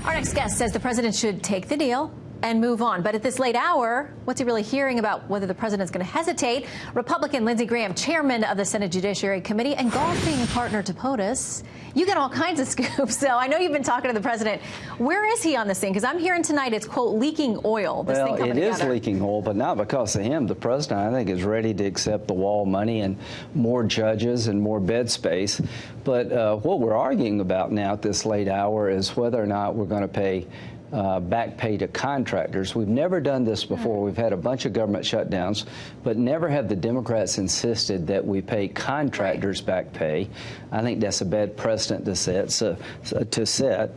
Our next guest says the president should take the deal and move on. But at this late hour, what's he really hearing about whether the president's going to hesitate? Republican Lindsey Graham, chairman of the Senate Judiciary Committee and golfing partner to POTUS. You get all kinds of scoops. So I know you've been talking to the president. Where is he on this thing? Because I'm hearing tonight it's, quote, leaking oil. This thing coming together. It is leaking oil, but not because of him. The president, I think, is ready to accept the wall money and more judges and more bed space. But what we're arguing about now at this late hour is whether or not we're going to pay back pay to contractors. We've never done this before. We've had a bunch of government shutdowns, but never have the Democrats insisted that we pay contractors back pay. I think that's a bad precedent to set.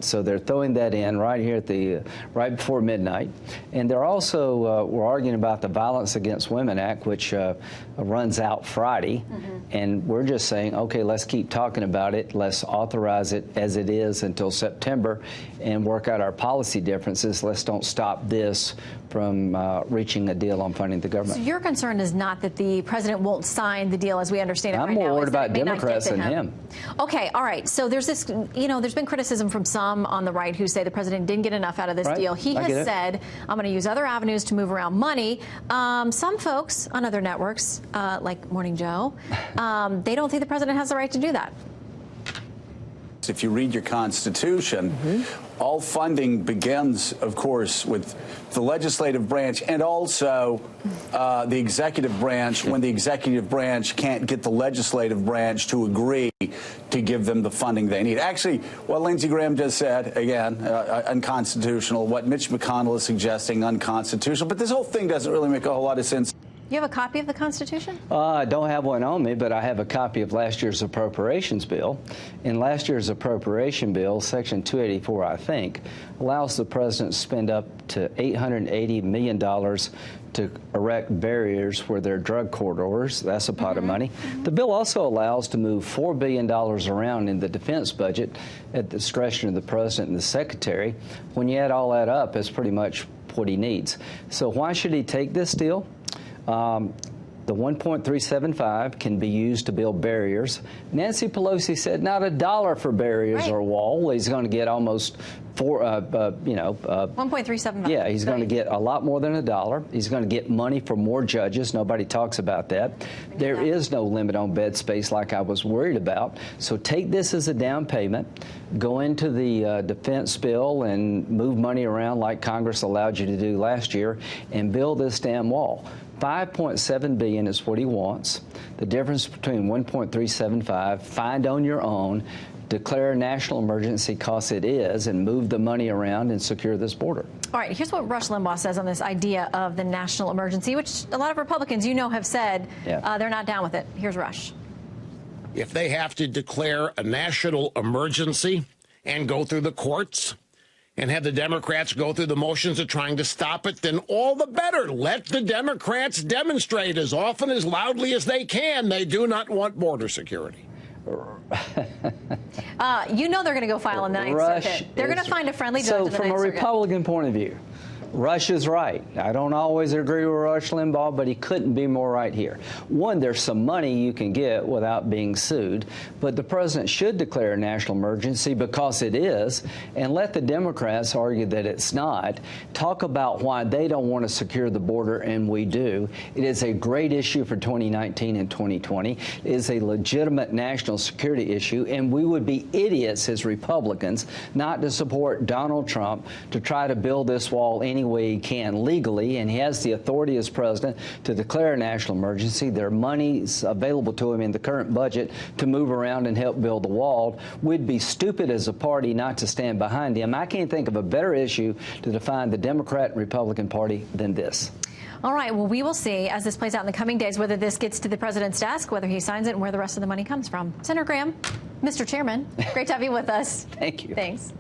So they're throwing that in right here at the right before midnight, and they're also we're arguing about the Violence Against Women Act, which runs out Friday, and we're just saying, okay, let's keep talking about it. Let's authorize it as it is until September, and work out our policy differences. Let's don't stop this from reaching a deal on funding the government. So your concern is not that the president won't sign the deal as we understand it right now. I'm more worried about Democrats than him. Okay, all right. So there's this, there's been criticism from some on the right who say the president didn't get enough out of this deal. He has said, I'm going to use other avenues to move around money. Some folks on other networks, like Morning Joe, they don't think the president has the right to do that. If you read your Constitution, all funding begins, of course, with the legislative branch and also the executive branch when the executive branch can't get the legislative branch to agree to give them the funding they need. Actually, what Lindsey Graham just said, again, unconstitutional. What Mitch McConnell is suggesting, unconstitutional. But this whole thing doesn't really make a whole lot of sense. You have a copy of the Constitution? I don't have one on me, but I have a copy of last year's appropriations bill. In last year's appropriation bill, Section 284, I think, allows the president to spend up to $880 million to erect barriers where there are drug corridors. That's a pot of money. The bill also allows to move $4 billion around in the defense budget at the discretion of the president and the secretary. When you add all that up, it's pretty much what he needs. So why should he take this deal? The 1.375 can be used to build barriers. Nancy Pelosi said not a dollar for barriers or a wall. He's going to get almost 1.375. Yeah, he's going to get a lot more than a dollar. He's going to get money for more judges. Nobody talks about that. There is no limit on bed space like I was worried about. So take this as a down payment, go into the defense bill and move money around like Congress allowed you to do last year and build this damn wall. $5.7 billion is what he wants. The difference between 1.375, find on your own, declare a national emergency because it is, and move the money around and secure this border. All right, here's what Rush Limbaugh says on this idea of the national emergency, which a lot of Republicans, have said they're not down with it. Here's Rush. If they have to declare a national emergency and go through the courts and have the Democrats go through the motions of trying to stop it, then all the better. Let the Democrats demonstrate as often, as loudly as they can. They do not want border security. They're going to go file in the Ninth Circuit. They're going to find a friendly judge in the Ninth Circuit. So from a Republican point of view, Rush is right. I don't always agree with Rush Limbaugh, but he couldn't be more right here. One, there's some money you can get without being sued, but the president should declare a national emergency because it is, and let the Democrats argue that it's not. Talk about why they don't want to secure the border, and we do. It is a great issue for 2019 and 2020. It is a legitimate national security issue, and we would be idiots as Republicans not to support Donald Trump to try to build this wall any way he can legally, and he has the authority as president to declare a national emergency. There are monies available to him in the current budget to move around and help build the wall. We'd be stupid as a party not to stand behind him. I can't think of a better issue to define the Democrat and Republican Party than this. All right, well, we will see as this plays out in the coming days whether this gets to the president's desk, whether he signs it, and where the rest of the money comes from. Senator Graham, Mr. Chairman, great to have you with us. Thank you. Thanks.